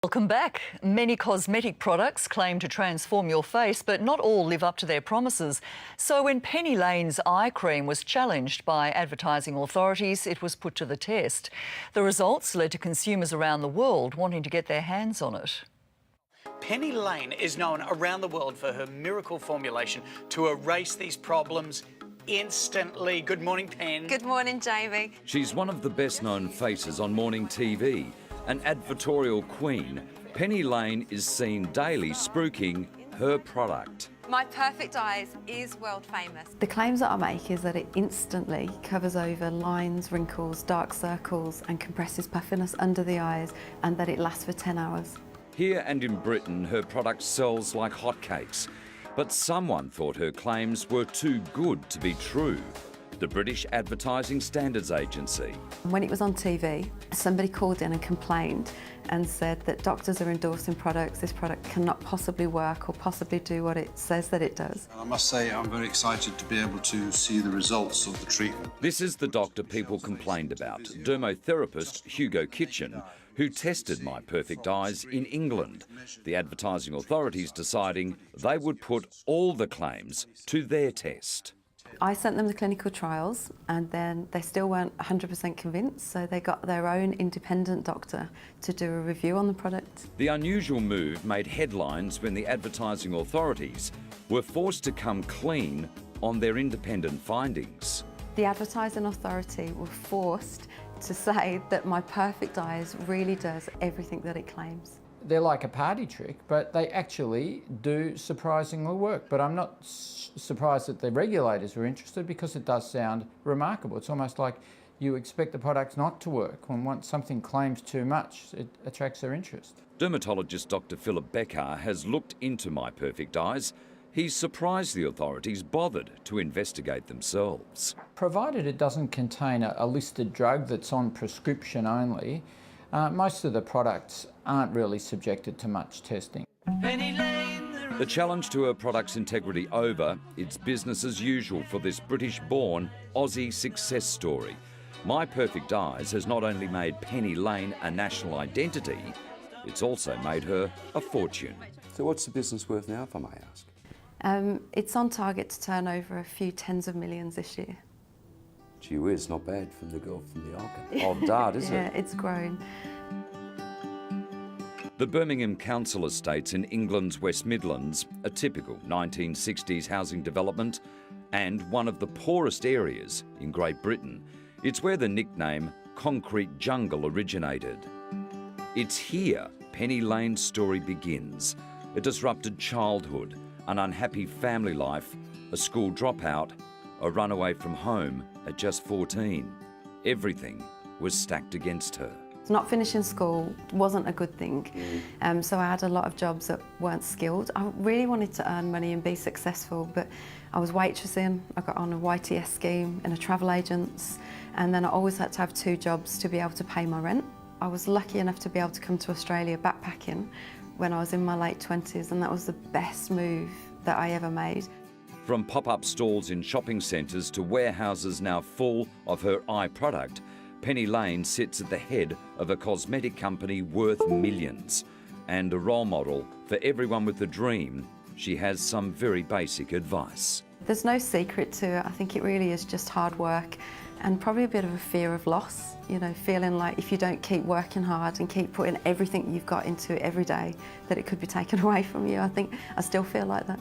Welcome back. Many cosmetic products claim to transform your face, but not all live up to their promises. So when Pennylane's eye cream was challenged by advertising authorities, it was put to the test. The results led to consumers around the world wanting to get their hands on it. Pennylane is known around the world for her miracle formulation to erase these problems instantly. Good morning, Pen. Good morning, Jamie. She's one of the best-known faces on morning TV. An advertorial queen, Pennylane is seen daily spruiking her product. My Perfect Eyes is world famous. The claims that I make is that it instantly covers over lines, wrinkles, dark circles and compresses puffiness under the eyes, and that it lasts for 10 hours. Here and in Britain, her product sells like hotcakes. But someone thought her claims were too good to be true. The British Advertising Standards Agency. When it was on TV, somebody called in and complained and said that doctors are endorsing products, this product cannot possibly work or possibly do what it says that it does. I must say I'm very excited to be able to see the results of the treatment. This is the doctor people complained about, dermotherapist Hugo Kitchen, who tested My Perfect Eyes in England. The advertising authorities deciding they would put all the claims to their test. I sent them the clinical trials and then they still weren't 100% convinced, so they got their own independent doctor to do a review on the product. The unusual move made headlines when the advertising authorities were forced to come clean on their independent findings. The advertising authority were forced to say that My Perfect Eyes really does everything that it claims. They're like a party trick, but they actually do surprisingly work. But I'm not surprised that the regulators were interested, because it does sound remarkable. It's almost like you expect the products not to work. When once something claims too much, it attracts their interest. Dermatologist Dr. Philip Becker has looked into My Perfect Eyes. He's surprised the authorities bothered to investigate themselves. Provided it doesn't contain a listed drug that's on prescription only, most of the products aren't really subjected to much testing. The challenge to her product's integrity over, it's business as usual for this British-born Aussie success story. My Perfect Eyes has not only made Pennylane a national identity, it's also made her a fortune. So what's the business worth now, if I may ask? It's on target to turn over a few tens of millions this year. Gee whiz, not bad from the girl from the Ark. Old dart, is Yeah, it? it's grown. The Birmingham Council Estates in England's West Midlands, a typical 1960s housing development and one of the poorest areas in Great Britain. It's where the nickname Concrete Jungle originated. It's here Pennylane's story begins. A disrupted childhood, an unhappy family life, a school dropout, a runaway from home at just 14. Everything was stacked against her. Not finishing school wasn't a good thing, so I had a lot of jobs that weren't skilled. I really wanted to earn money and be successful, but I was waitressing, I got on a YTS scheme and a travel agent's, and then I always had to have 2 jobs to be able to pay my rent. I was lucky enough to be able to come to Australia backpacking when I was in my late 20s, and that was the best move that I ever made. From pop-up stalls in shopping centres to warehouses now full of her eye product, Pennylane sits at the head of a cosmetic company worth millions. And a role model for everyone with a dream, she has some very basic advice. There's no secret to it. I think it really is just hard work and probably a bit of a fear of loss. You know, feeling like if you don't keep working hard and keep putting everything you've got into it every day, that it could be taken away from you. I think I still feel like that.